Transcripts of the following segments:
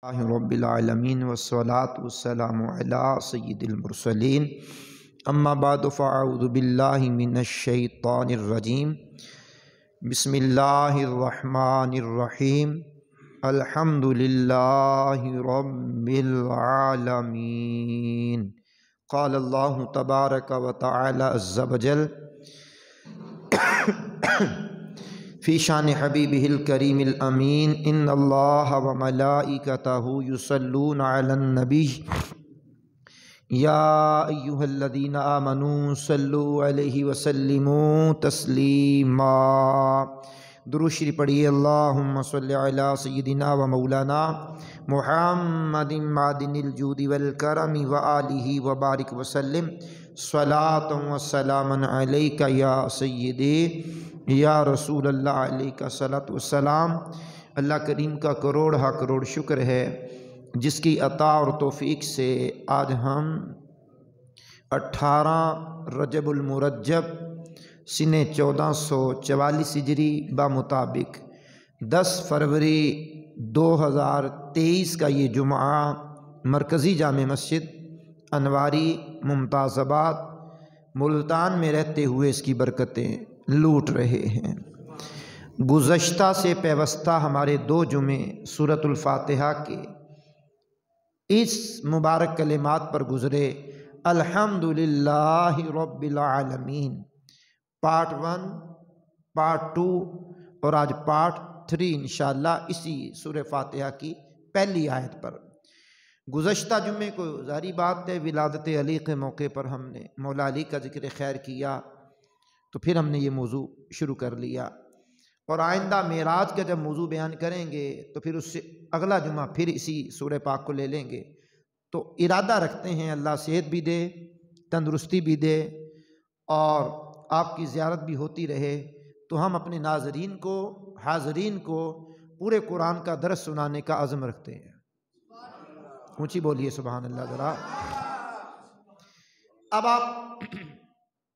رب العالمین والصلاة والسلام علی سید المرسلین اما بعد فاعوذ باللہ من الشیطان الرجیم بسم اللہ الرحمن الرحیم الحمد للہ رب العالمین قال اللہ تبارک و تعالی عز وجل فی شان حبیبہ الکریم الامین ان اللہ و ملائکتہ یصلون علی النبی یا ایہا الذین آمنوا صلوا علیہ وسلموا تسلیما۔ درود شریف پڑھیے۔ اللہم صلی علی سیدنا و مولانا محمد معدن الجود والکرم وآلہ وبارک وسلم صلاۃ و سلاما علیک یا سیدی یا رسول اللہ علیہ صلاۃ والسلام۔ اللہ کریم کا کروڑ شکر ہے جس کی عطا اور توفیق سے آج ہم 18 رجب المرجب سنہ 1444 ہجری بمطابق 10 فروری 2023 کا یہ جمعہ مرکزی جامع مسجد انواری ممتاز آباد ملتان میں رہتے ہوئے اس کی برکتیں لوٹ رہے ہیں۔ گزشتہ سے پیوستہ ہمارے 2 جمعے سورۃ الفاتحہ کے اس مبارک کلمات پر گزرے۔ الحمدللہ رب العالمین، پارٹ 1، پارٹ 2 اور آج پارٹ 3 انشاءاللہ اسی سورہ فاتحہ کی پہلی آیت پر۔ گزشتہ جمعے کو ظاہری بات ہے ولادت علی کے موقع پر ہم نے مولا علی کا ذکر خیر کیا، تو پھر ہم نے یہ موضوع شروع کر لیا، اور آئندہ معراج کا جب موضوع بیان کریں گے تو پھر اس سے اگلا جمعہ پھر اسی سورہ پاک کو لے لیں گے۔ تو ارادہ رکھتے ہیں اللہ صحت بھی دے، تندرستی بھی دے، اور آپ کی زیارت بھی ہوتی رہے، تو ہم اپنے ناظرین کو، حاضرین کو پورے قرآن کا درس سنانے کا عزم رکھتے ہیں۔ اونچی بولیے سبحان اللہ ذرا۔ اب آپ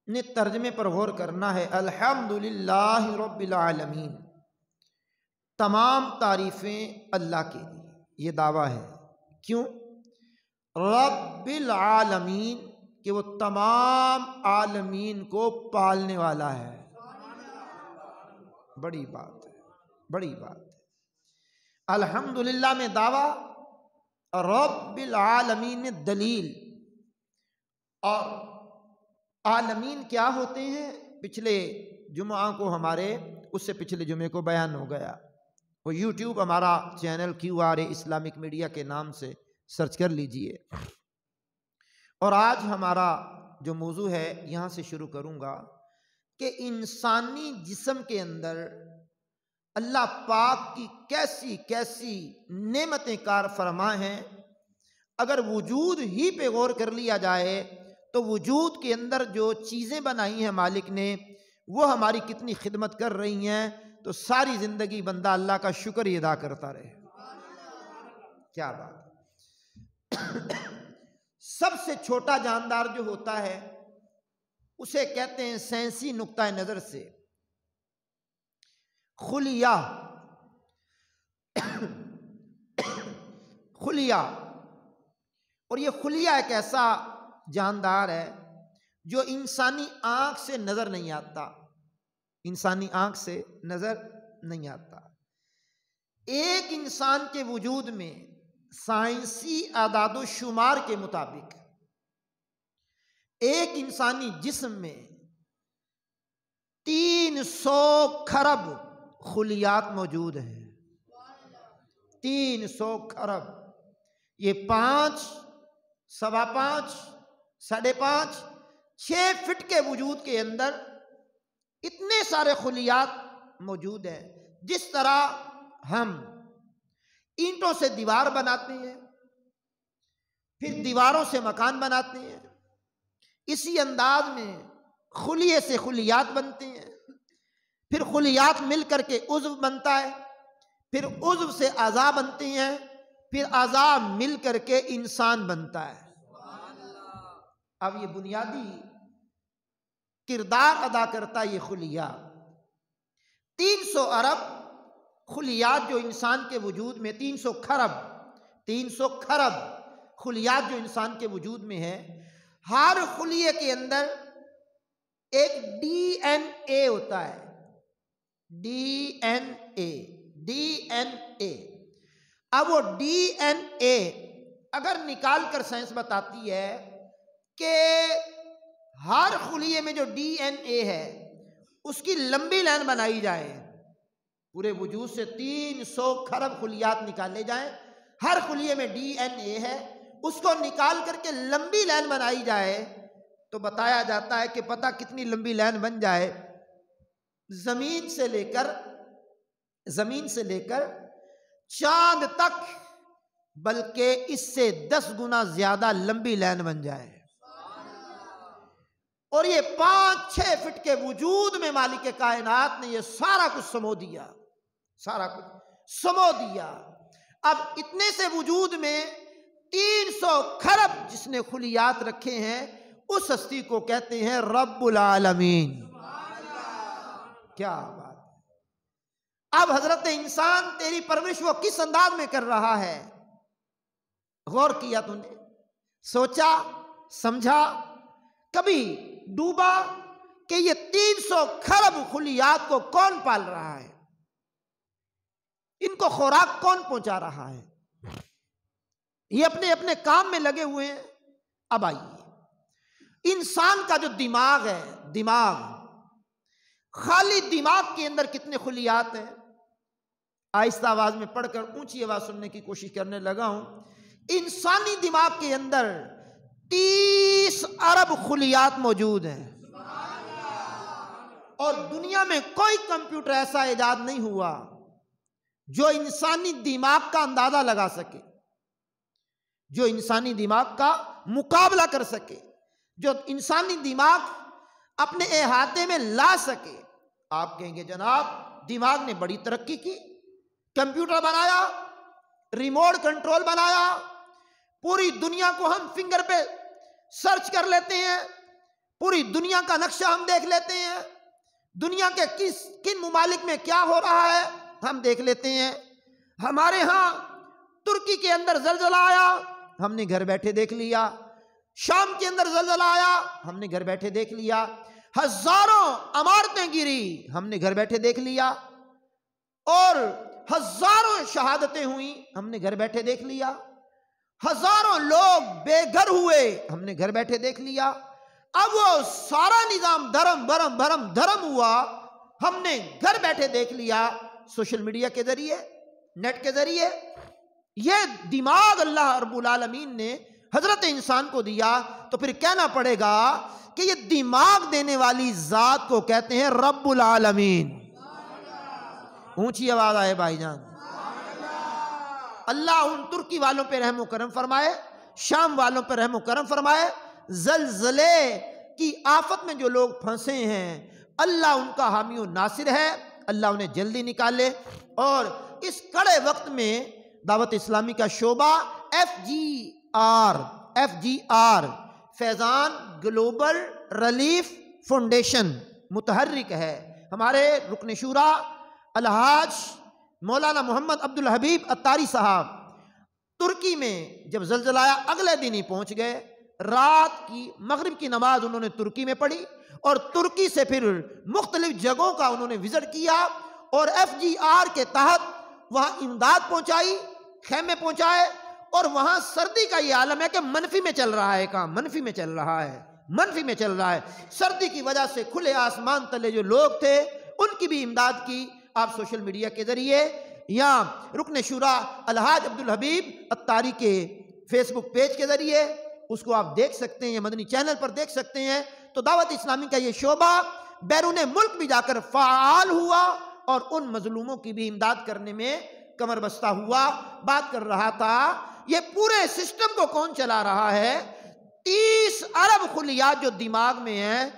نے ترجمے پر غور کرنا ہے۔ الحمدللہ رب العالمین، تمام تعریفیں اللہ کے لیے، یہ دعویٰ ہے۔ کیوں؟ رب العالمین، کہ وہ تمام عالمین کو پالنے والا ہے۔ بڑی بات ہے، بڑی بات ہے۔ الحمدللہ میں دعویٰ، رب العالمین میں دلیل۔ اور عالمین کیا ہوتے ہیں؟ پچھلے جمعہ کو ہمارے اس سے پچھلے جمعے کو بیان ہو گیا۔ وہ یوٹیوب ہمارا چینل QR اسلامک میڈیا کے نام سے سرچ کر لیجئے۔ اور آج ہمارا جو موضوع ہے یہاں سے شروع کروں گا کہ انسانی جسم کے اندر اللہ پاک کی کیسی کیسی نعمتیں کار فرما ہیں۔ اگر وجود ہی پہ غور کر لیا جائے تو وجود کے اندر جو چیزیں بنائی ہیں مالک نے، وہ ہماری کتنی خدمت کر رہی ہیں، تو ساری زندگی بندہ اللہ کا شکر ہی ادا کرتا رہے۔ کیا بات ہے۔ سب سے چھوٹا جاندار جو ہوتا ہے اسے کہتے ہیں سائنسی نقطہ نظر سے خلیہ۔ خلیہ، اور یہ خلیہ ایک ایسا جاندار ہے جو انسانی آنکھ سے نظر نہیں آتا، انسانی آنکھ سے نظر نہیں آتا۔ ایک انسان کے وجود میں سائنسی اعداد و شمار کے مطابق ایک انسانی جسم میں 300 کھرب خلیات موجود ہیں۔ 300 کھرب، یہ 5، 5.25، 5.5، 6 فٹ کے وجود کے اندر اتنے سارے خلیات موجود ہیں۔ جس طرح ہم اینٹوں سے دیوار بناتے ہیں، پھر دیواروں سے مکان بناتے ہیں، اسی انداز میں خلیے سے خلیات بنتے ہیں، پھر خلیات مل کر کے عضو بنتا ہے، پھر عضو سے اعضاء بنتے ہیں، پھر اعضاء مل کر کے انسان بنتا ہے۔ اب یہ بنیادی کردار ادا کرتا ہے یہ خلیہ۔ 300 ارب خلیات جو انسان کے وجود میں 300 کھرب 300 خرب خلیات جو انسان کے وجود میں ہے، ہر خلیے کے اندر ایک ڈی این اے ہوتا ہے، ڈی این اے۔ اب وہ ڈی این اے اگر نکال کر سائنس بتاتی ہے کہ ہر خلیے میں جو ڈی این اے ہے اس کی لمبی لائن بنائی جائے، پورے وجود سے 300 خرب خلیات نکالے جائیں، ہر خلیے میں ڈی این اے ہے، اس کو نکال کر کے لمبی لائن بنائی جائے تو بتایا جاتا ہے کہ پتہ کتنی لمبی لائن بن جائے، زمین سے لے کر چاند تک، بلکہ اس سے 10 گنا زیادہ لمبی لائن بن جائے، اور یہ 5-6 فٹ کے وجود میں مالک کائنات نے یہ سارا کچھ سمو دیا۔ اب اتنے سے وجود میں 300 خرب جس نے خلیات رکھے ہیں، اس ہستی کو کہتے ہیں رب العالمین۔ کیا بات! اب حضرت انسان تیری پرورش وہ کس انداز میں کر رہا ہے؟ غور کیا تو نے؟ سوچا سمجھا؟ کبھی ڈوبا کہ یہ 300 خرب خلیات کو کون پال رہا ہے؟ ان کو خوراک کون پہنچا رہا ہے؟ یہ اپنے اپنے کام میں لگے ہوئے ہیں۔ اب آئیے، انسان کا جو دماغ ہے، خالی دماغ کے اندر کتنے خلیات ہیں؟ آہستہ آواز میں پڑھ کر اونچی آواز سننے کی کوشش کرنے لگا ہوں۔ انسانی دماغ کے اندر 30 ارب خلیات موجود ہیں، اور دنیا میں کوئی کمپیوٹر ایسا ایجاد نہیں ہوا جو انسانی دماغ کا اندازہ لگا سکے، جو انسانی دماغ کا مقابلہ کر سکے، جو انسانی دماغ اپنے احاطے میں لا سکے۔ آپ کہیں گے جناب دماغ نے بڑی ترقی کی، کمپیوٹر بنایا، ریموٹ کنٹرول بنایا، پوری دنیا کو ہم فنگر پہ سرچ کر لیتے ہیں، پوری دنیا کا نقشہ ہم دیکھ لیتے ہیں، دنیا کے کن ممالک میں کیا ہو رہا ہے ہم دیکھ لیتے ہیں۔ ہمارے ہاں ترکی کے اندر زلزلہ آیا، ہم نے گھر بیٹھے دیکھ لیا، شام کے اندر زلزلہ آیا، ہم نے گھر بیٹھے دیکھ لیا، ہزاروں عمارتیں گری، ہم نے گھر بیٹھے دیکھ لیا، اور ہزاروں شہادتیں ہوئیں، ہم نے گھر بیٹھے دیکھ لیا، ہزاروں لوگ بے گھر ہوئے، ہم نے گھر بیٹھے دیکھ لیا۔ اب وہ سارا نظام دھرم برم بھرم دھرم ہوا، ہم نے گھر بیٹھے دیکھ لیا، سوشل میڈیا کے ذریعے، نیٹ کے ذریعے۔ یہ دماغ اللہ رب العالمین نے حضرت انسان کو دیا، تو پھر کہنا پڑے گا کہ یہ دماغ دینے والی ذات کو کہتے ہیں رب العالمین۔ اونچی آواز آئے بھائی جان۔ اللہ ان ترکی والوں پہ رحم و کرم فرمائے، شام والوں پہ رحم و کرم فرمائے۔ زلزلے کی آفت میں جو لوگ پھنسے ہیں، اللہ ان کا حامی و ناصر ہے، اللہ انہیں جلدی نکالے۔ اور اس کڑے وقت میں دعوت اسلامی کا شعبہ F G R Faizan global relief foundation متحرک ہے۔ ہمارے رکن شورا الحاج مولانا محمد عبد الحبیب اتاری صاحب ترکی میں جب زلزلہ آیا اگلے دن ہی پہنچ گئے، رات کی مغرب کی نماز انہوں نے ترکی میں پڑھی، اور ترکی سے پھر مختلف جگہوں کا انہوں نے وزٹ کیا، اور ایف جی آر کے تحت وہاں امداد پہنچائی، خیمے پہنچائے، اور وہاں سردی کا یہ عالم ہے کہ منفی میں چل رہا ہے، کام منفی میں چل رہا ہے، سردی کی وجہ سے کھلے آسمان تلے جو لوگ تھے ان کی بھی امداد کی۔ آپ سوشل میڈیا کے ذریعے یا رکن شورا الحاج عبد الحبیب اتاری کے فیس بک پیج کے ذریعے اس کو آپ دیکھ سکتے ہیں، مدنی چینل پر دیکھ سکتے ہیں۔ تو دعوت اسلامی کا یہ شعبہ بیرون ملک بھی جا کر فعال ہوا، اور ان مظلوموں کی بھی امداد کرنے میں کمر بستہ ہوا۔ بات کر رہا تھا یہ پورے سسٹم کو کون چلا رہا ہے؟ 30 ارب خلیات جو دماغ میں ہیں،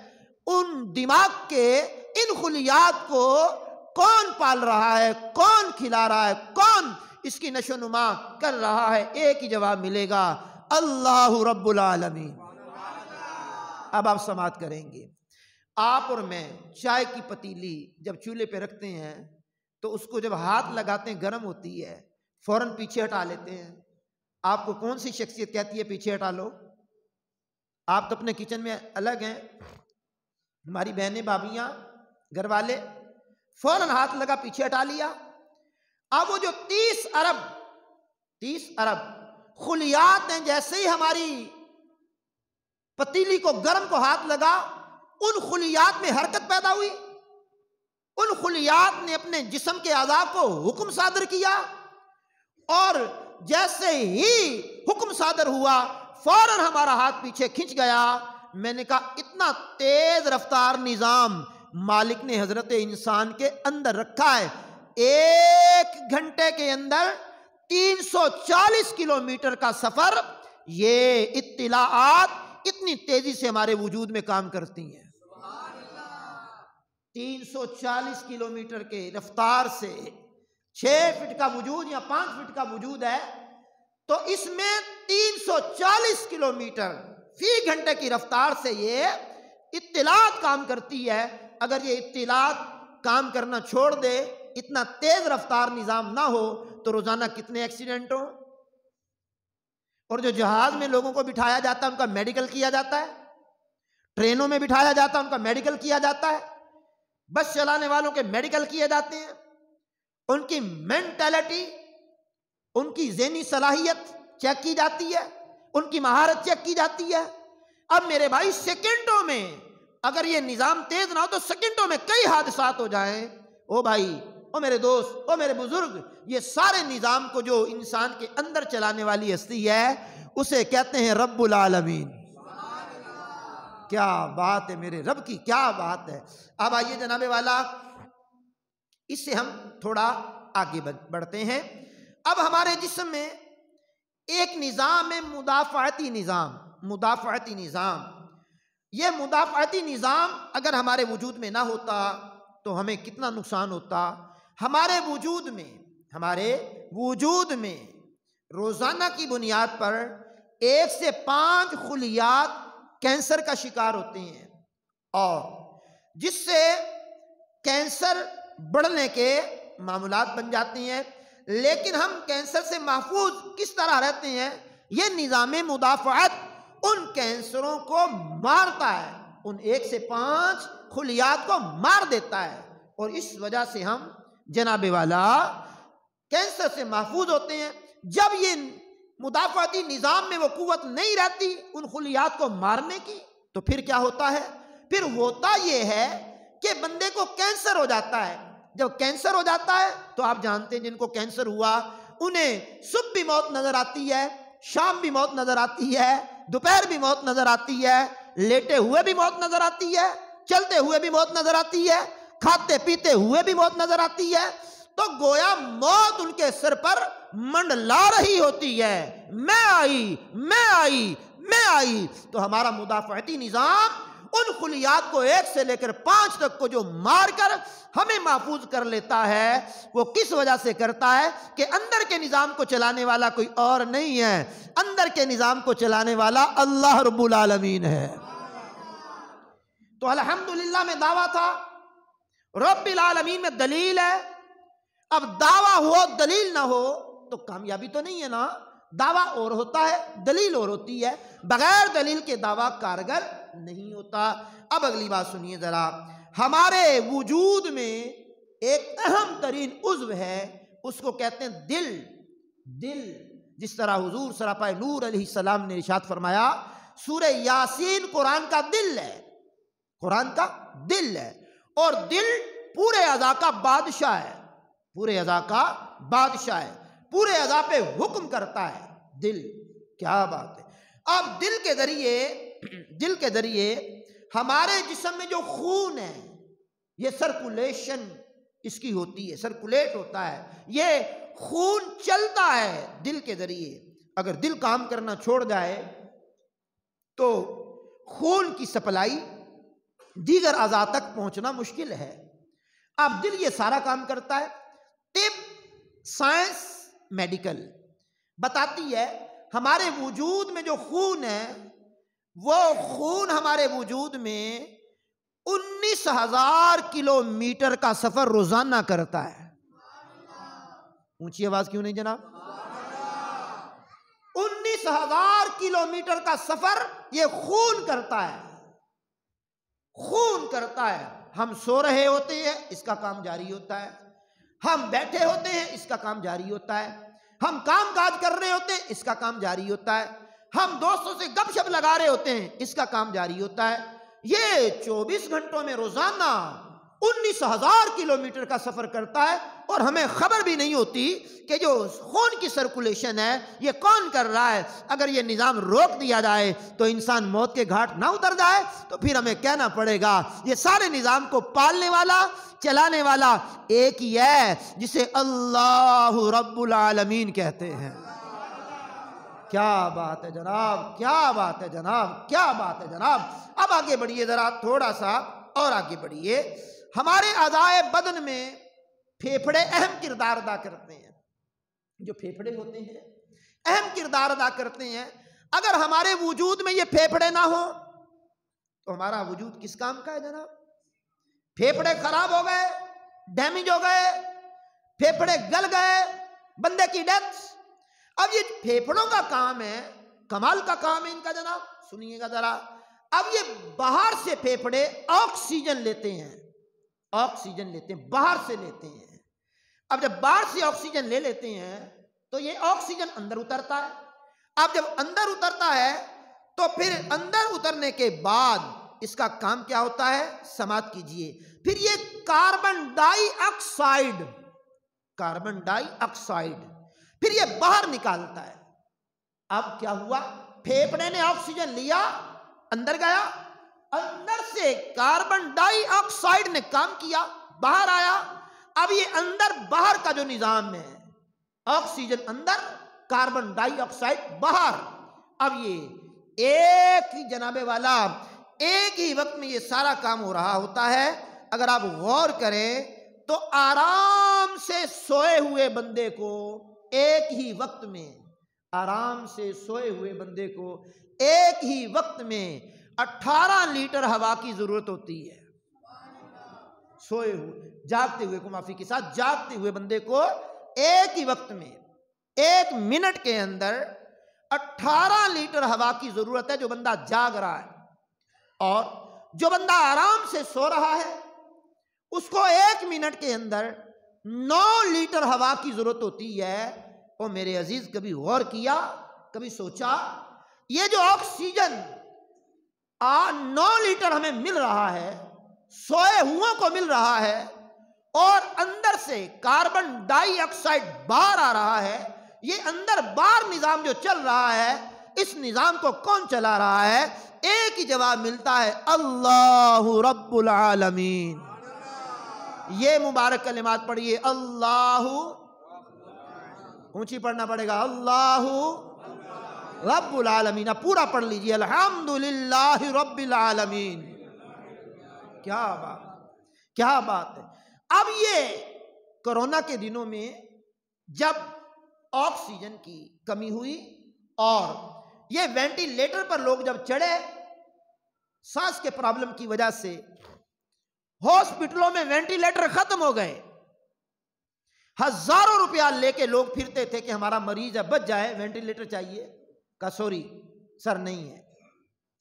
ان دماغ کے ان خلیات کو کون پال رہا ہے، کون کھلا رہا ہے، کون اس کی نشو و نما کر رہا ہے؟ ایک ہی جواب ملے گا، اللہ رب العالمین۔ اب آپ سماعت کریں گے، آپ اور میں چائے کی پتیلی جب چولہے پہ رکھتے ہیں تو اس کو جب ہاتھ لگاتے ہیں گرم ہوتی ہے، فوراً پیچھے ہٹا لیتے ہیں، آپ کو کون سی شخصیت کہتی ہے پیچھے ہٹا لو؟ آپ تو اپنے کچن میں الگ ہیں، ہماری بہنیں بھابیاں گھر والے فوراً ہاتھ لگا پیچھے ہٹا لیا۔ اب وہ جو 30 ارب خلیات ہیں، جیسے ہی ہماری پتیلی کو گرم کو ہاتھ لگا، ان خلیات میں حرکت پیدا ہوئی، ان خلیات نے اپنے جسم کے اعضاء کو حکم صادر کیا، اور جیسے ہی حکم صادر ہوا فوراً ہمارا ہاتھ پیچھے کھنچ گیا۔ میں نے کہا اتنا تیز رفتار نظام مالک نے حضرت انسان کے اندر رکھا ہے، 1 گھنٹے کے اندر 340 کلومیٹر کا سفر، یہ اطلاعات اتنی تیزی سے ہمارے وجود میں کام کرتی ہیں۔ 340 کلومیٹر کے رفتار سے 6 فٹ کا وجود یا 5 فٹ کا وجود ہے، تو اس میں 340 کلومیٹر فی گھنٹے کی رفتار سے یہ اطلاعات کام کرتی ہے۔ اگر یہ اطلاعات کام کرنا چھوڑ دے، اتنا تیز رفتار نظام نہ ہو، تو روزانہ کتنے ایکسیڈنٹ ہوں۔ اور جو جہاز میں لوگوں کو بٹھایا جاتا ہے ان کا میڈیکل کیا جاتا ہے، ٹرینوں میں بٹھایا جاتا ہے ان کا میڈیکل کیا جاتا ہے، بس چلانے والوں کے میڈیکل کیے جاتے ہیں، ان کی مینٹلٹی، ان کی ذہنی صلاحیت چیک کی جاتی ہے، ان کی مہارت چیک کی جاتی ہے۔ اب میرے بھائی سیکنڈوں میں اگر یہ نظام تیز نہ ہو تو سیکنڈوں میں کئی حادثات ہو جائیں۔ او بھائی، او میرے دوست، او میرے بزرگ، یہ سارے نظام کو جو انسان کے اندر چلانے والی ہستی ہے اسے کہتے ہیں رب العالمین۔ کیا بات ہے میرے رب کی، کیا بات ہے۔ اب آئیے جناب والا، اس سے ہم تھوڑا آگے بڑھتے ہیں۔ اب ہمارے جسم میں ایک نظام ہے مدافعتی نظام۔ یہ مدافعتی نظام اگر ہمارے وجود میں نہ ہوتا تو ہمیں کتنا نقصان ہوتا۔ ہمارے وجود میں روزانہ کی بنیاد پر 1 سے 5 خلیات کینسر کا شکار ہوتے ہیں، اور جس سے کینسر بڑھنے کے معاملات بن جاتے ہیں۔ لیکن ہم کینسر سے محفوظ کس طرح رہتے ہیں؟ یہ نظام مدافعت ان کینسروں کو مارتا ہے، ان 1 سے 5 خلیات کو مار دیتا ہے، اور اس وجہ سے ہم جناب والا کینسر سے محفوظ ہوتے ہیں۔ جب یہ مدافعتی نظام میں وہ قوت نہیں رہتی ان خلیات کو مارنے کی، تو پھر کیا ہوتا ہے؟ پھر ہوتا یہ ہے کہ بندے کو کینسر ہو جاتا ہے۔ جب کینسر ہو جاتا ہے تو آپ جانتے ہیں جن کو کینسر ہوا انہیں صبح بھی موت نظر آتی ہے، شام بھی موت نظر آتی ہے، دوپہر بھی موت نظر آتی ہے، لیٹے ہوئے بھی موت نظر آتی ہے، چلتے ہوئے بھی موت نظر آتی ہے، کھاتے پیتے ہوئے بھی موت نظر آتی ہے۔ تو گویا موت ان کے سر پر منڈلا رہی ہوتی ہے، میں آئی۔ تو ہمارا مدافعتی نظام ان خلیات کو 1 سے لے کر 5 تک کو جو مار کر ہمیں محفوظ کر لیتا ہے، وہ کس وجہ سے کرتا ہے کہ اندر کے نظام کو چلانے والا کوئی اور نہیں ہے، اندر کے نظام کو چلانے والا اللہ رب العالمین ہے۔ تو الحمدللہ میں دعویٰ تھا، رب العالمین میں دلیل ہے۔ اب دعویٰ ہو دلیل نہ ہو تو کامیابی تو نہیں ہے نا۔ دعویٰ اور ہوتا ہے، دلیل اور ہوتی ہے، بغیر دلیل کے دعویٰ کارگر نہیں ہوتا۔ اب اگلی بات سنیے ذرا، ہمارے وجود میں ایک اہم ترین عضو ہے، اس کو کہتے ہیں دل۔ جس طرح حضور سراپا نور علیہ السلام نے ارشاد فرمایا، سورہ یاسین قرآن کا دل ہے، اور دل پورے اعضاء کا بادشاہ ہے، پورے اعضاء پہ حکم کرتا ہے دل۔ کیا بات ہے۔ اب دل کے ذریعے ہمارے جسم میں جو خون ہے، یہ سرکولیشن اس کی ہوتی ہے، سرکولیٹ ہوتا ہے، یہ خون چلتا ہے دل کے ذریعے۔ اگر دل کام کرنا چھوڑ جائے تو خون کی سپلائی دیگر اعضاء تک پہنچنا مشکل ہے۔ اب دل یہ سارا کام کرتا ہے۔ طب، سائنس، میڈیکل بتاتی ہے ہمارے وجود میں جو خون ہے، وہ خون ہمارے وجود میں 19,000 کلومیٹر کا سفر روزانہ کرتا ہے۔ اونچی آواز کیوں نہیں جناب؟ 19,000 کلومیٹر کا سفر یہ خون کرتا ہے، خون کرتا ہے۔ ہم سو رہے ہوتے ہیں، اس کا کام جاری ہوتا ہے، ہم بیٹھے ہوتے ہیں، اس کا کام جاری ہوتا ہے، ہم کام کاج کر رہے ہوتے ہیں، اس کا کام جاری ہوتا ہے، ہم دوستوں سے گپ شپ لگا رہے ہوتے ہیں، اس کا کام جاری ہوتا ہے۔ یہ 24 گھنٹوں میں روزانہ 19,000 کلومیٹر کا سفر کرتا ہے، اور ہمیں خبر بھی نہیں ہوتی کہ جو خون کی سرکولیشن ہے یہ کون کر رہا ہے۔ اگر یہ نظام روک دیا جائے تو انسان موت کے گھاٹ نہ اتر جائے، تو پھر ہمیں کہنا پڑے گا یہ سارے نظام کو پالنے والا، چلانے والا ایک ہی ہے، جسے اللہ رب العالمین کہتے ہیں۔ کیا بات ہے جناب، کیا بات ہے جناب، کیا بات ہے جناب۔ اب آگے بڑھیے ذرا، تھوڑا سا اور آگے بڑھیے۔ ہمارے اعضائے بدن میں پھیپھڑے اہم کردار ادا کرتے ہیں۔ جو پھیپھڑے ہوتے ہیں اہم کردار ادا کرتے ہیں۔ اگر ہمارے وجود میں یہ پھیپھڑے نہ ہوں تو ہمارا وجود کس کام کا ہے جناب؟ پھیپھڑے خراب ہو گئے، ڈیمیج ہو گئے، پھیپھڑے گل گئے، بندے کی ڈیتھ۔ اب یہ پھیپھڑوں کا کام ہے، کمال کا کام ہے ان کا جناب، سنیے گا ذرا۔ اب یہ باہر سے پھیپھڑے آکسیجن لیتے ہیں، آکسیجن لیتے ہیں، باہر سے لیتے ہیں۔ اب جب باہر سے آکسیجن لے لیتے ہیں تو یہ آکسیجن اندر اترتا ہے۔ اب جب اندر اترتا ہے تو پھر اندر اترنے کے بعد اس کا کام کیا ہوتا ہے؟ سماعت کیجئے۔ پھر یہ کاربن ڈائی آکسائڈ، کاربن ڈائی آکسائڈ پھر یہ باہر نکالتا ہے۔ اب کیا ہوا؟ پھیپھڑے نے آکسیجن لیا، اندر گیا، اندر سے کاربن ڈائی آکسائڈ نے کام کیا، باہر آیا۔ اب یہ اندر باہر کا جو نظام ہے، آکسیجن اندر، کاربن ڈائی آکسائڈ باہر۔ اب یہ ایک ہی جناب والا، ایک ہی وقت میں یہ سارا کام ہو رہا ہوتا ہے۔ اگر آپ غور کریں تو آرام سے سوئے ہوئے بندے کو ایک ہی وقت میں، آرام سے سوئے ہوئے بندے کو ایک ہی وقت میں 18 لیٹر ہوا کی ضرورت ہوتی ہے۔ سوئے ہوئے، جاگتے ہوئے کو معافی کے ساتھ، جاگتے ہوئے بندے کو ایک ہی وقت میں، ایک منٹ کے اندر 18 لیٹر ہوا کی ضرورت ہے جو بندہ جاگ رہا ہے۔ اور جو بندہ آرام سے سو رہا ہے اس کو ایک منٹ کے اندر 9 لیٹر ہوا کی ضرورت ہوتی ہے۔ اور میرے عزیز، کبھی غور کیا، کبھی سوچا، یہ جو آکسیجن 9 لیٹر ہمیں مل رہا ہے، سوئے ہوئوں کو مل رہا ہے، اور اندر سے کاربن ڈائی آکسائڈ باہر آ رہا ہے، یہ اندر باہر نظام جو چل رہا ہے، اس نظام کو کون چلا رہا ہے؟ ایک ہی جواب ملتا ہے، اللہ رب العالمین۔ یہ مبارک کلمات پڑھیے، اللہ، اونچی پڑھنا پڑے گا، اللہ رب العالمین۔ اب پورا پڑھ لیجئے، الحمدللہ رب العالمین۔ کیا بات، کیا بات ہے۔ اب یہ کرونا کے دنوں میں جب آکسیجن کی کمی ہوئی اور یہ وینٹیلیٹر پر لوگ جب چڑھے، سانس کے پرابلم کی وجہ سے ہاسپٹلوں میں وینٹیلیٹر ختم ہو گئے، ہزاروں روپیہ لے کے لوگ پھرتے تھے کہ ہمارا مریض ہے، بچ جائے، وینٹیلیٹر چاہیے۔ کہا سوری سر نہیں ہے،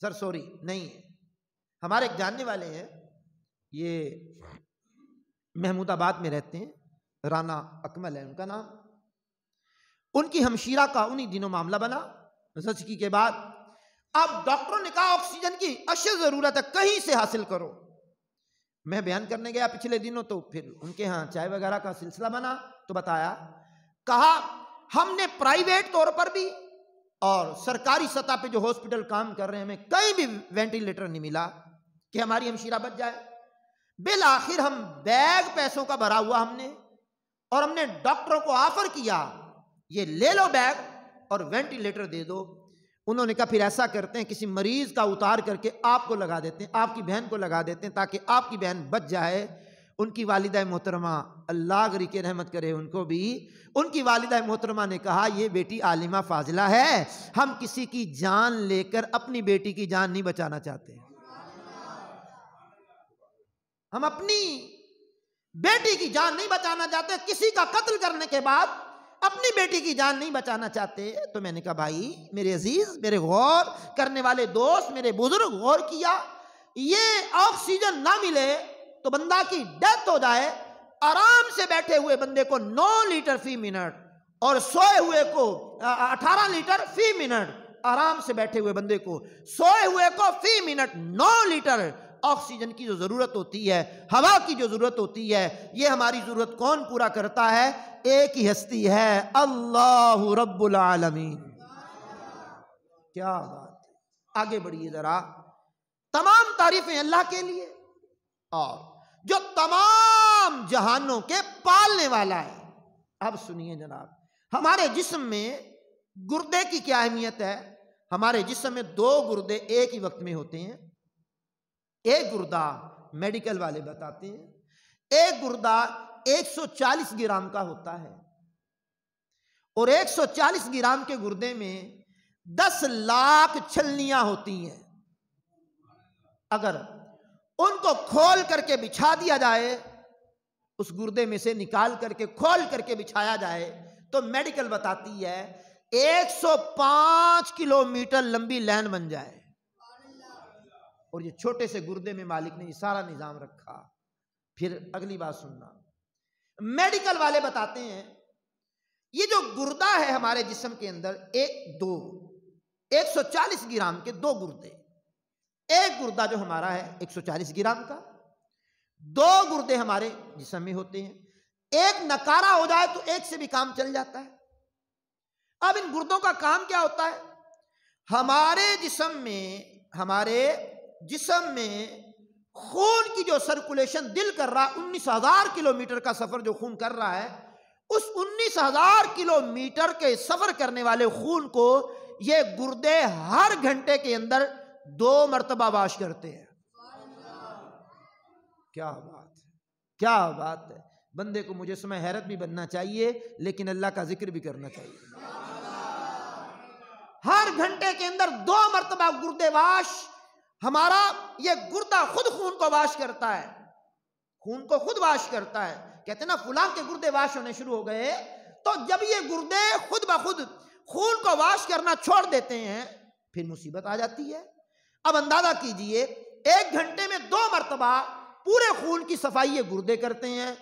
سر سوری نہیں ہے۔ ہمارے ایک جاننے والے ہیں، یہ محمود آباد میں رہتے ہیں، رانا اکمل ہے ان کا نام۔ ان کی ہمشیرہ کا انہی دنوں معاملہ بنا زچگی کے بعد۔ اب ڈاکٹروں نے کہا آکسیجن کی اشد ضرورت ہے، کہیں سے حاصل کرو۔ میں بیان کرنے گیا پچھلے دنوں، تو پھر ان کے ہاں چائے وغیرہ کا سلسلہ بنا، تو بتایا، کہا ہم نے پرائیویٹ طور پر بھی اور سرکاری سطح پہ جو ہاسپٹل کام کر رہے ہیں، ہمیں کہیں بھی وینٹیلیٹر نہیں ملا کہ ہماری ہمشیرہ بچ جائے۔ بالآخر ہم بیگ پیسوں کا بھرا ہوا ہم نے، اور ہم نے ڈاکٹروں کو آفر کیا، یہ لے لو بیگ اور وینٹیلیٹر دے دو۔ انہوں نے کہا پھر ایسا کرتے ہیں، کسی مریض کا اتار کر کے آپ کو لگا دیتے ہیں، آپ کی بہن کو لگا دیتے ہیں، تاکہ آپ کی بہن بچ جائے۔ ان کی والدہ محترمہ، اللہ غری کے رحمت کرے ان کو بھی، ان کی والدہ محترمہ نے کہا یہ بیٹی عالمہ فاضلہ ہے، ہم کسی کی جان لے کر اپنی بیٹی کی جان نہیں بچانا چاہتے، ہم اپنی بیٹی کی جان نہیں بچانا چاہتے۔ کسی کا قتل کرنے کے بعد اپنی بیٹی کی جان نہیں بچانا چاہتے؟ تو میں نے کہا بھائی میرے عزیز، میرے غور کرنے والے دوست، میرے بزرگ، غور کیا، یہ آکسیجن نہ ملے تو بندہ کی ڈیتھ ہو جائے، آرام سے بیٹھے ہوئے بندے کو 9 لیٹر فی منٹ اور سوئے ہوئے کو 18 لیٹر فی منٹ، آرام سے بیٹھے ہوئے بندے کو سوئے ہوئے کو فی منٹ 9 لیٹر آکسیجن کی جو ضرورت ہوتی ہے، ہوا کی جو ضرورت ہوتی ہے، یہ ہماری ضرورت کون پورا کرتا ہے؟ ایک ہی ہستی ہے، اللہ رب العالمین۔ کیا بات ہے! آگے بڑھیے ذرا۔ تمام تعریفیں اللہ کے لیے، اور جو تمام جہانوں کے پالنے والا ہے۔ اب سنیے جناب، ہمارے جسم میں گردے کی کیا اہمیت ہے؟ ہمارے جسم میں 2 گردے ایک ہی وقت میں ہوتے ہیں۔ ایک گردہ میڈیکل والے بتاتے ہیں، ایک گردہ 140 گرام کا ہوتا ہے، اور 140 گرام کے گردے میں 10 لاکھ چھلنیاں ہوتی ہیں۔ اگر ان کو کھول کر کے بچھا دیا جائے، اس گردے میں سے نکال کر کے کھول کر کے بچھایا جائے، تو میڈیکل بتاتی ہے 105 کلومیٹر لمبی لائن بن جائے۔ اور یہ چھوٹے سے گردے میں مالک نے یہ سارا نظام رکھا۔ پھر اگلی بات سننا، میڈیکل والے بتاتے ہیں یہ جو گردہ ہے ہمارے جسم کے اندر، 140 گرام کے 2 گردے، ایک گردہ جو ہمارا ہے 140 گرام کا، 2 گردے ہمارے جسم میں ہوتے ہیں۔ ایک نکارا ہو جائے تو ایک سے بھی کام چل جاتا ہے۔ اب ان گردوں کا کام کیا ہوتا ہے؟ ہمارے جسم میں خون کی جو سرکولیشن دل کر رہا، 19,000 کلومیٹر کا سفر جو خون کر رہا ہے، اس 19,000 کلومیٹر کے سفر کرنے والے خون کو یہ گردے ہر گھنٹے کے اندر 2 مرتبہ واش کرتے ہیں۔ کیا بات ہے، کیا بات ہے! بندے کو مجھے سمے حیرت بھی بننا چاہیے، لیکن اللہ کا ذکر بھی کرنا چاہیے۔ ہر گھنٹے کے اندر 2 مرتبہ گردے واش، ہمارا یہ گردہ خود خون کو واش کرتا ہے، خون کو خود واش کرتا ہے۔ کہتے ہیں نا فلاں کے گردے واش ہونے شروع ہو گئے، تو جب یہ گردے خود بخود خون کو واش کرنا چھوڑ دیتے ہیں، پھر مصیبت آ جاتی ہے۔ اب اندازہ کیجئے، 1 گھنٹے میں 2 مرتبہ پورے خون کی صفائی یہ گردے کرتے ہیں،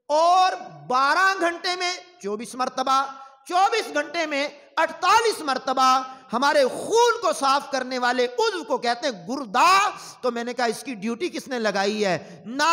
اور 12 گھنٹے میں 24 مرتبہ، 24 گھنٹے میں 48 مرتبہ ہمارے خون کو صاف کرنے والے عضو کو کہتے ہیں گردہ۔ تو میں نے کہا اس کی ڈیوٹی کس نے لگائی ہے؟ نہ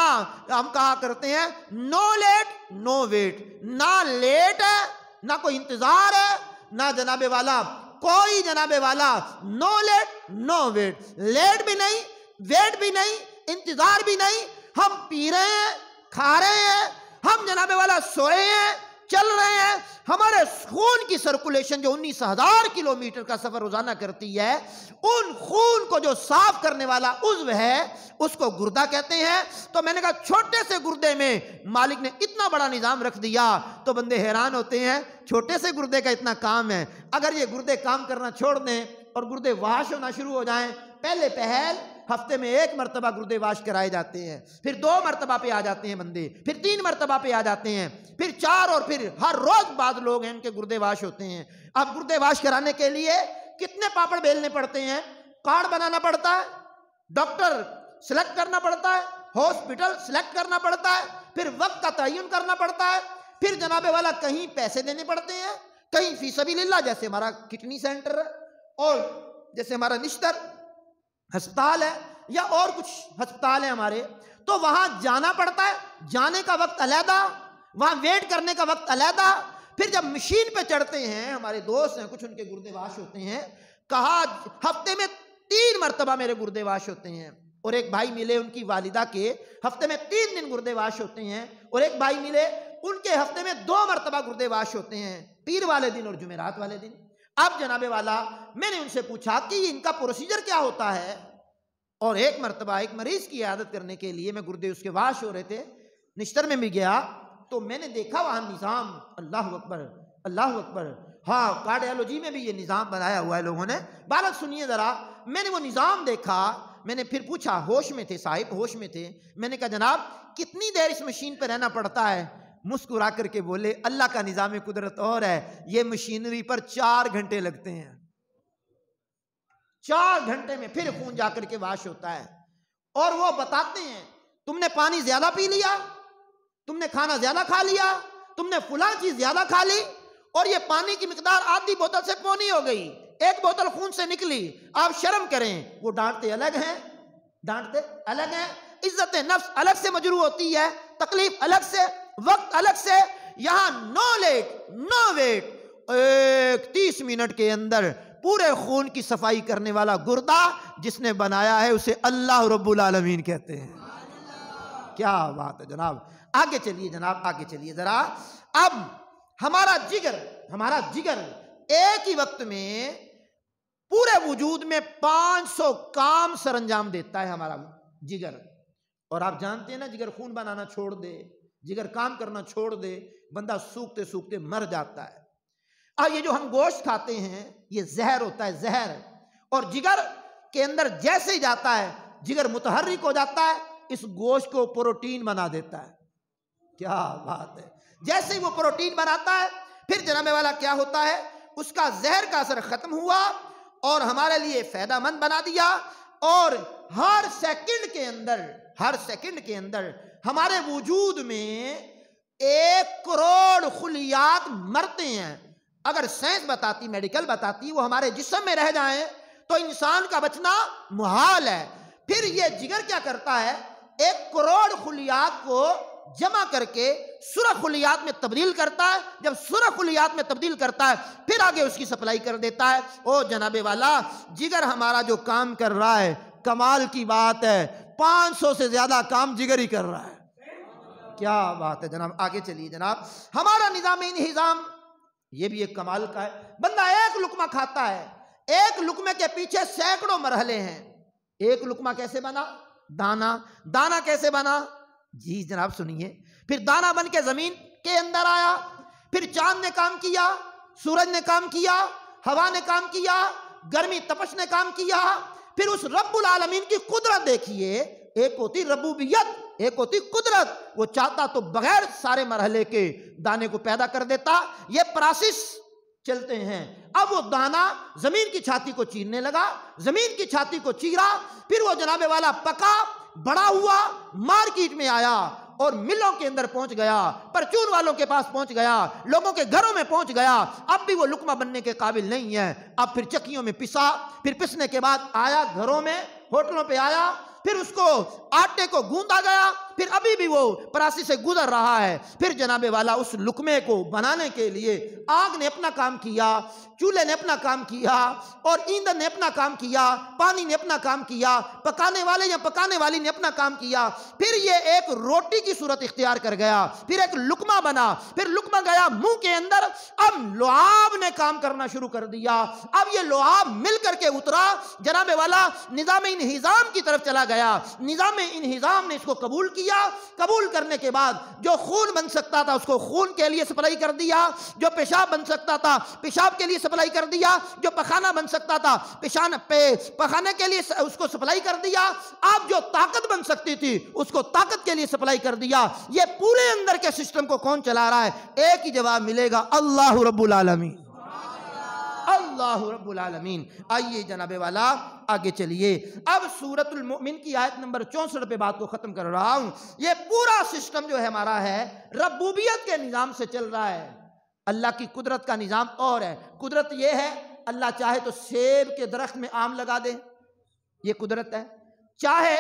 ہم کہا کرتے ہیں نو لیٹ نو ویٹ، نہ لیٹ ہے نہ کوئی انتظار ہے، نہ جناب والا کوئی جناب والا نو لیٹ نو ویٹ، لیٹ بھی نہیں، ویٹ بھی نہیں، انتظار بھی نہیں۔ ہم پی رہے ہیں، کھا رہے ہیں، ہم جناب والا سوئے ہیں، چل رہے ہیں، ہمارے خون کی سرکولیشن جو 19,000 کلومیٹر کا سفر روزانہ کرتی ہے، ان خون کو جو صاف کرنے والا عضو ہے اس کو گردہ کہتے ہیں۔ تو میں نے کہا چھوٹے سے گردے میں مالک نے اتنا بڑا نظام رکھ دیا، تو بندے حیران ہوتے ہیں چھوٹے سے گردے کا اتنا کام ہے۔ اگر یہ گردے کام کرنا چھوڑ دیں اور گردے واش ہونا شروع ہو جائیں، پہلے پہل ہفتے میں 1 مرتبہ گردے واش کرائے جاتے ہیں، پھر 2 مرتبہ پہ آ جاتے ہیں بندے، پھر 3 مرتبہ پہ آ جاتے ہیں، پھر 4، اور پھر ہر روز بعض لوگ ہیں ان کے گردے واش ہوتے ہیں۔ اب گردے واش کرانے کے لیے کتنے پاپڑ بیلنے پڑتے ہیں، کارڈ بنانا پڑتا ہے، ڈاکٹر سلیکٹ کرنا پڑتا ہے، ہاسپٹل سلیکٹ کرنا پڑتا ہے، پھر وقت کا تعین کرنا پڑتا ہے، پھر جناب والا کہیں پیسے دینے پڑتے ہیں، کہیں فی سبیل اللہ، جیسے ہمارا کڈنی سینٹر ہے، اور جیسے ہمارا نشتر ہسپتال ہے، یا اور کچھ ہسپتال ہیں ہمارے، تو وہاں جانا پڑتا ہے، جانے کا وقت علیحدہ، وہاں ویٹ کرنے کا وقت علیحدہ۔ پھر جب مشین پہ چڑھتے ہیں، ہمارے دوست ہیں کچھ، ان کے گردے واش ہوتے ہیں، کہا ہفتے میں 3 مرتبہ میرے گردے واش ہوتے ہیں۔ اور ایک بھائی ملے ان کی والدہ کے ہفتے میں 3 دن گردے واش ہوتے ہیں، اور ایک بھائی ملے ان کے ہفتے میں 2 مرتبہ گردے واش ہوتے ہیں، پیر والے دن اور جمعرات والے دن۔ اب جناب والا میں نے ان سے پوچھا کہ ان کا پروسیجر کیا ہوتا ہے، اور ایک مرتبہ ایک مریض کی عیادت کرنے کے لیے میں گردے اس کے واش ہو رہے تھے، نشتر میں بھی گیا، تو میں نے دیکھا وہاں نظام، اللہ اکبر اللہ اکبر، ہاں کارڈیالوجی میں بھی یہ نظام بنایا ہوا ہے لوگوں نے۔ بالک سنیے ذرا، میں نے وہ نظام دیکھا، میں نے پھر پوچھا، ہوش میں تھے صاحب، ہوش میں تھے، میں نے کہا جناب کتنی دیر اس مشین پہ رہنا پڑتا ہے؟ مسکرا کر کے بولے اللہ کا نظام قدرت اور ہے، یہ مشینری پر 4 گھنٹے لگتے ہیں، 4 گھنٹے میں پھر خون جا کر کے واش ہوتا ہے۔ اور وہ بتاتے ہیں تم نے پانی زیادہ پی لیا، تم نے کھانا زیادہ کھا لیا، تم نے فلاں چیز زیادہ کھا لی، اور یہ پانی کی مقدار آدھی بوتل سے پونی ہو گئی، 1 بوتل خون سے نکلی، آپ شرم کریں۔ وہ ڈانٹتے الگ ہیں، ڈانٹتے الگ ہیں، عزت نفس الگ سے مجروح ہوتی ہے، تکلیف الگ سے، وقت الگ سے۔ یہاں نو لیٹ نو ویٹ، 30 منٹ کے اندر پورے خون کی صفائی کرنے والا گردہ جس نے بنایا ہے اسے اللہ رب العالمین کہتے ہیں۔ کیا بات ہے جناب۔ آگے چلیے جناب، آگے چلیے ذرا۔ اب ہمارا جگر ایک ہی وقت میں پورے وجود میں 500 کام سر انجام دیتا ہے ہمارا جگر۔ اور آپ جانتے ہیں نا، جگر خون بنانا چھوڑ دے، جگر کام کرنا چھوڑ دے، بندہ سوکھتے سوکھتے مر جاتا ہے۔ اور یہ جو ہم گوشت کھاتے ہیں یہ زہر ہوتا ہے، زہر۔ اور جگر کے اندر جیسے ہی جاتا ہے جگر متحرک ہو جاتا ہے، اس گوشت کو پروٹین بنا دیتا ہے۔ کیا بات ہے۔ جیسے ہی وہ پروٹین بناتا ہے پھر جناب والا کیا ہوتا ہے، اس کا زہر کا اثر ختم ہوا اور ہمارے لیے فائدہ مند بنا دیا۔ اور ہر سیکنڈ کے اندر ہمارے وجود میں 1 کروڑ خلیات مرتے ہیں۔ اگر سائنس بتاتی، میڈیکل بتاتی وہ ہمارے جسم میں رہ جائیں تو انسان کا بچنا محال ہے۔ پھر یہ جگر کیا کرتا ہے، 1 کروڑ خلیات کو جمع کر کے سرخ خلیات میں تبدیل کرتا ہے۔ جب سرخ خلیات میں تبدیل کرتا ہے پھر آگے اس کی سپلائی کر دیتا ہے۔ او جناب والا، جگر ہمارا جو کام کر رہا ہے، کمال کی بات ہے، 500 سے زیادہ کام جگر ہی کر رہا ہے۔ کیا بات ہے جناب۔ آگے چلیے جناب۔ ہمارا نظام انہضام یہ بھی ایک کمال کا ہے۔ بندہ 1 لقمہ کھاتا ہے، 1 لقمے کے پیچھے سینکڑوں مرحلے ہیں۔ 1 لقمہ کیسے بنا؟ دانا کیسے بنا؟ جی جناب سنیے۔ پھر دانا بن کے زمین کے اندر آیا، پھر چاند نے کام کیا، سورج نے کام کیا، ہوا نے کام کیا، گرمی تپش نے کام کیا۔ پھر اس رب العالمین کی قدرت دیکھیے، ایک ہوتی ربوبیت، ایک ہوتی قدرت۔ وہ چاہتا تو بغیر سارے مرحلے کے دانے کو پیدا کر دیتا۔ یہ پروسیس چلتے ہیں۔ اب وہ دانا زمین کی چھاتی کو چیرنے لگا، زمین کی چھاتی کو چیرا، پھر وہ جناب والا پکا، بڑا ہوا، مارکیٹ میں آیا اور ملوں کے اندر پہنچ گیا، پرچون والوں کے پاس پہنچ گیا، لوگوں کے گھروں میں پہنچ گیا۔ اب بھی وہ لقمہ بننے کے قابل نہیں ہے۔ اب پھر چکیوں میں پسا، پھر پسنے کے بعد آیا گھروں میں، ہوٹلوں پہ آیا، پھر اس کو آٹے کو گوندا گیا، پھر ابھی بھی وہ پراسی سے گزر رہا ہے۔ پھر جناب والا اس لقمے کو بنانے کے لیے آگ نے اپنا کام کیا، چولہے نے اپنا کام کیا، اور ایندھن نے اپنا کام کیا، پانی نے اپنا کام کیا، پکانے والے یا پکانے والی نے اپنا کام کیا۔ پھر یہ ایک روٹی کی صورت اختیار کر گیا، پھر ایک لقمہ بنا، پھر لقمہ گیا منہ کے اندر۔ اب لعاب نے کام کرنا شروع کر دیا۔ اب یہ لعاب مل کر کے اترا، جناب والا نظام انہضام کی طرف چلا گیا۔ نظام انہضام نے اس کو قبول کیا۔ قبول کرنے کے بعد جو خون بن سکتا تھا اس کو خون کے لیے سپلائی کر دیا، جو پیشاب بن سکتا تھا پیشاب کے لیے سپلائی کر دیا، جو پخانہ بن سکتا تھا پخانے کے لیے اس کو سپلائی کر دیا۔ اب جو طاقت بن سکتی تھی اس کو طاقت کے لیے سپلائی کر دیا۔ یہ پورے اندر کے سسٹم کو کون چلا رہا ہے؟ ایک ہی جواب ملے گا، اللہ رب العالمین، اللہ رب العالمین۔ آئیے جناب والا آگے چلیے۔ اب سورۃ المؤمن کی آیت نمبر 64 پہ بات کو ختم کر رہا ہوں۔ یہ پورا سسٹم جو ہے ہمارا ہے ربوبیت کے نظام سے چل رہا ہے۔ اللہ کی قدرت کا نظام اور ہے۔ قدرت یہ ہے اللہ چاہے تو سیب کے درخت میں آم لگا دے، یہ قدرت ہے۔ چاہے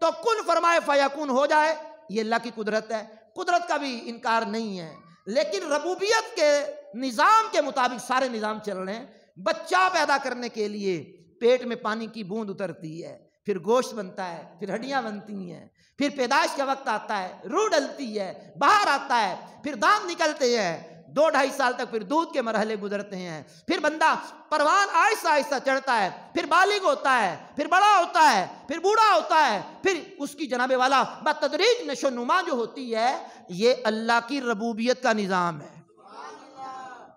تو کن فرمائے فیکون ہو جائے، یہ اللہ کی قدرت ہے۔ قدرت کا بھی انکار نہیں ہے، لیکن ربوبیت کے نظام کے مطابق سارے نظام چل رہے ہیں۔ بچہ پیدا کرنے کے لیے پیٹ میں پانی کی بوند اترتی ہے، پھر گوشت بنتا ہے، پھر ہڈیاں بنتی ہیں، پھر پیدائش کا وقت آتا ہے، روح ڈلتی ہے، باہر آتا ہے، پھر دانت نکلتے ہیں، 2-2.5 سال تک پھر دودھ کے مرحلے گزرتے ہیں، پھر بندہ پروان آہستہ آہستہ چڑھتا ہے، پھر بالغ ہوتا ہے، پھر بڑا ہوتا ہے، پھر بوڑھا ہوتا ہے، پھر اس کی جناب والا بتدریج نشو نما جو ہوتی ہے، یہ اللہ کی ربوبیت کا نظام ہے۔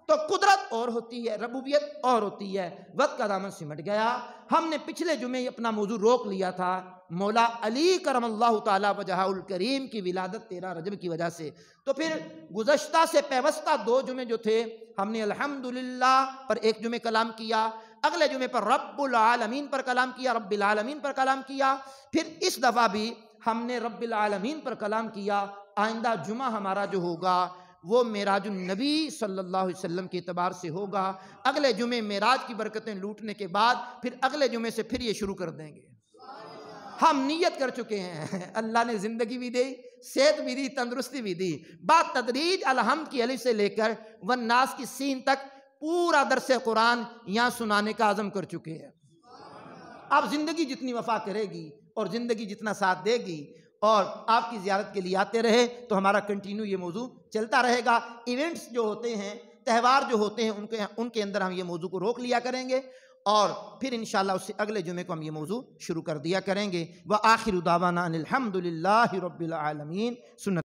تو قدرت اور ہوتی ہے، ربوبیت اور ہوتی ہے۔ وقت کا دامن سمٹ گیا۔ ہم نے پچھلے جمعے اپنا موضوع روک لیا تھا مولا علی کرم اللہ تعالیٰ وجہہ الکریم کی ولادت 13 رجب کی وجہ سے۔ تو پھر گزشتہ سے پیوستہ 2 جمعے جو تھے ہم نے الحمدللہ پر ایک جمعے کلام کیا، اگلے جمعے پر رب العالمین پر کلام کیا، رب العالمین پر کلام کیا، پھر اس دفعہ بھی ہم نے رب العالمین پر کلام کیا۔ آئندہ جمعہ ہمارا جو ہوگا وہ معراج النبی صلی اللہ علیہ وسلم کے اعتبار سے ہوگا۔ اگلے جمعے معراج کی برکتیں لوٹنے کے بعد پھر اگلے جمعے سے پھر یہ شروع کر دیں گے۔ ہم نیت کر چکے ہیں، اللہ نے زندگی بھی دی، صحت بھی دی، تندرستی بھی دی، بعد تدریج الحمد کی الف سے لے کر والناس کی سین تک پورا درس قرآن یہاں سنانے کا عزم کر چکے ہیں۔ اب زندگی جتنی وفا کرے گی اور زندگی جتنا ساتھ دے گی اور آپ کی زیارت کے لیے آتے رہے تو ہمارا کنٹینیو یہ موضوع چلتا رہے گا۔ ایونٹس جو ہوتے ہیں، تہوار جو ہوتے ہیں، ان کے اندر ہم یہ موضوع کو روک لیا کریں گے اور پھر انشاءاللہ اس سے اگلے جمعے کو ہم یہ موضوع شروع کر دیا کریں گے۔ وآخر دعوانا ان الحمد للہ رب العالمین۔ سنت